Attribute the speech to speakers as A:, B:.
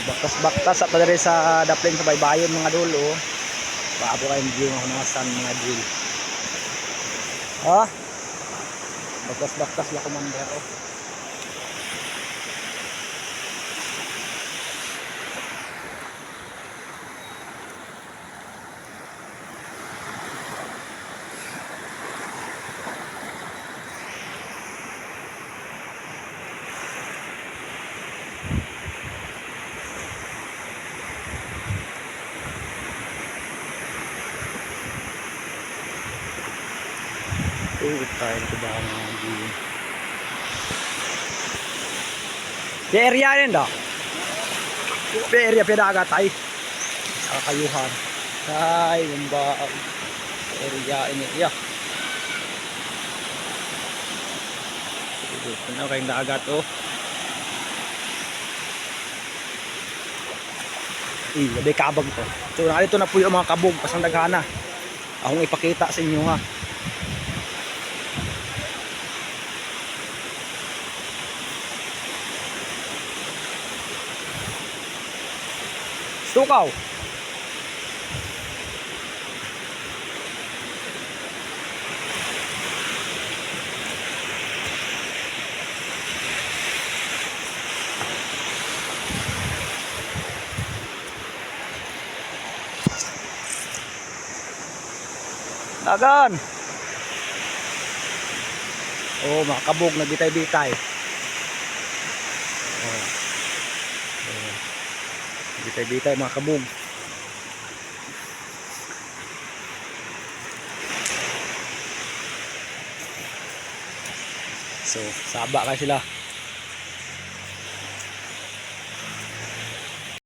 A: Baktas-baktas sa padre sa daplin sa baybayon mga dulo. Paabo kayong view ng kunasan mga drill. Ha? Baktas-baktas la commander ko. Tayo ko ba mga drill. Di area rin daw. Di area pinadagat ay. Kakayuhan. Ay, gumba. Area ini iya. Ano kayong dagat oh. Labi kabag to. So dito na po yung mga kabog pasang daghana. Akong ipakita sa inyo ha. Tukaw. Dagan. Oh, makabog nagbitay-bitay. Oh. Oh. Bitay-bitay mga kabog. So, saba kayo sila.